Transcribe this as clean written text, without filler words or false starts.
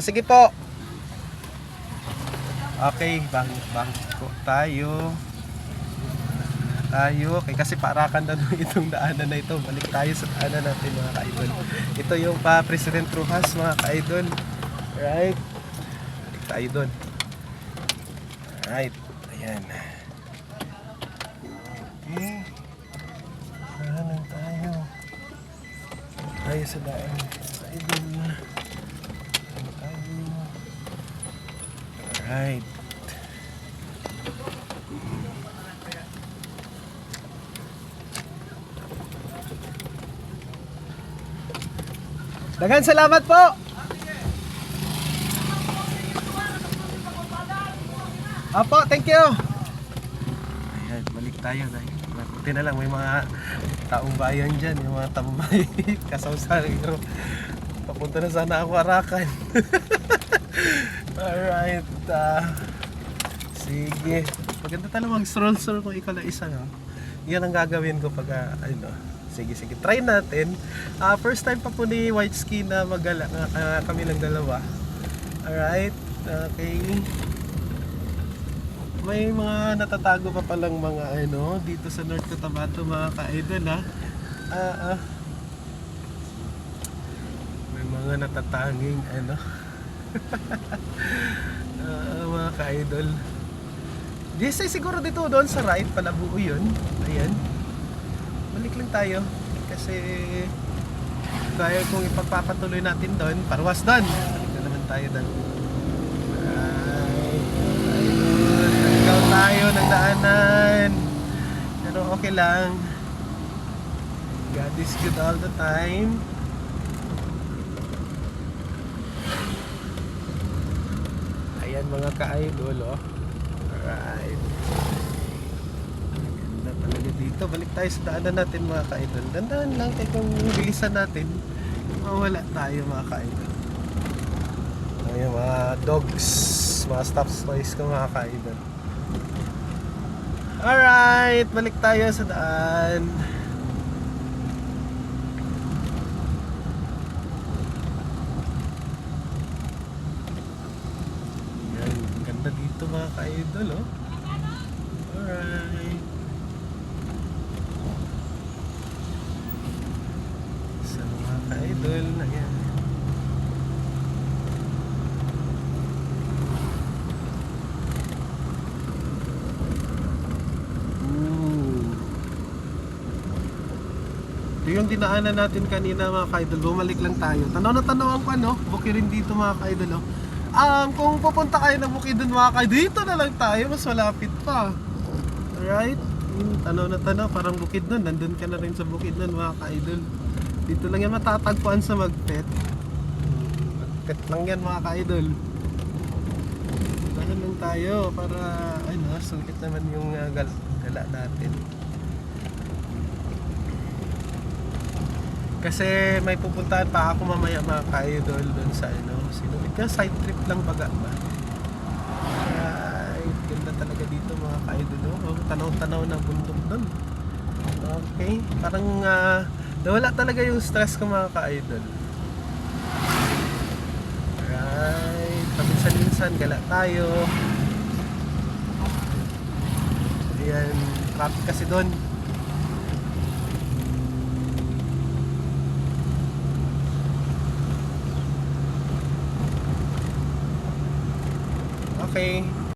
Sige po. Okay, bangko tayo. Okay, kasi parakan na doon itong daanan na ito. Balik tayo sa daanan natin mga ka-idol. Ito yung pa President Rojas mga ka-idol. Alright. Balik tayo doon. Alright. Ayan. Okay. Daanan tayo. Tayo sa daanan. Ka-idol. Tayo. Alright. Daghang salamat po. Apo, thank you. Ayan, balik tayo dahil buti na lang may mga taong bayan dyan, yung mga tambay kasawsariro. Papunta na sana ako Arakan. Alright. Sige. Maganda talaga mag-stroll-stroll kung ikaw na isa. No? Yan ang gagawin ko pag sige, try natin. First time pa po ni White Skin na magala kami lang dalawa. Alright, okay. May mga natatago pa palang mga dito sa North Cotabato mga ka-idol may mga natatanging mga ka-idol. Yes, siguro dito doon sa right palabuo yun. Ayan. Balik lang tayo kasi kaya kung ipagpapatuloy natin doon, parwas doon. Balik na naman tayo doon. Nagkaw tayo ng daanan. Pero okay lang. God is good all the time. Ayan mga ka-idol Alright. Dito, balik tayo sa daanan natin mga ka-idol. Dandahan lang kaya kung bilisan natin, mawala tayo mga ka-idol. Ayan mga dogs, mga stop toys ko mga ka-idol. Alright, balik tayo sa daan. Ayan, ganda dito mga ka-idol Alright. Idol, ayan. Ito yung dinaanan natin kanina mga ka-idol. Bumalik lang tayo. Tanaw na tanaw ang Bukirin dito mga ka-idol kung pupunta kayo ng Bukidnon mga ka-idol, dito na lang tayo, mas malapit pa. Alright. Tanaw na tanaw, parang Bukidnon. Nandun ka na rin sa Bukidnon mga ka-idol. Dito lang yan matatagpuan sa Magpet. Magpet lang yan mga ka-idol. Dahan lang tayo para sulit naman yung gala natin. Kasi may pupuntahan pa ako mamaya mga ka-idol doon sa sinunod ka, side trip lang baga ba. Ay, ganda talaga dito mga ka-idol tanaw-tanaw na bundok doon. Okay, parang nawala talaga yung stress ko mga ka-idol. Alright, paminsan-minsan gala tayo. Ayan, traffic kasi doon. Okay.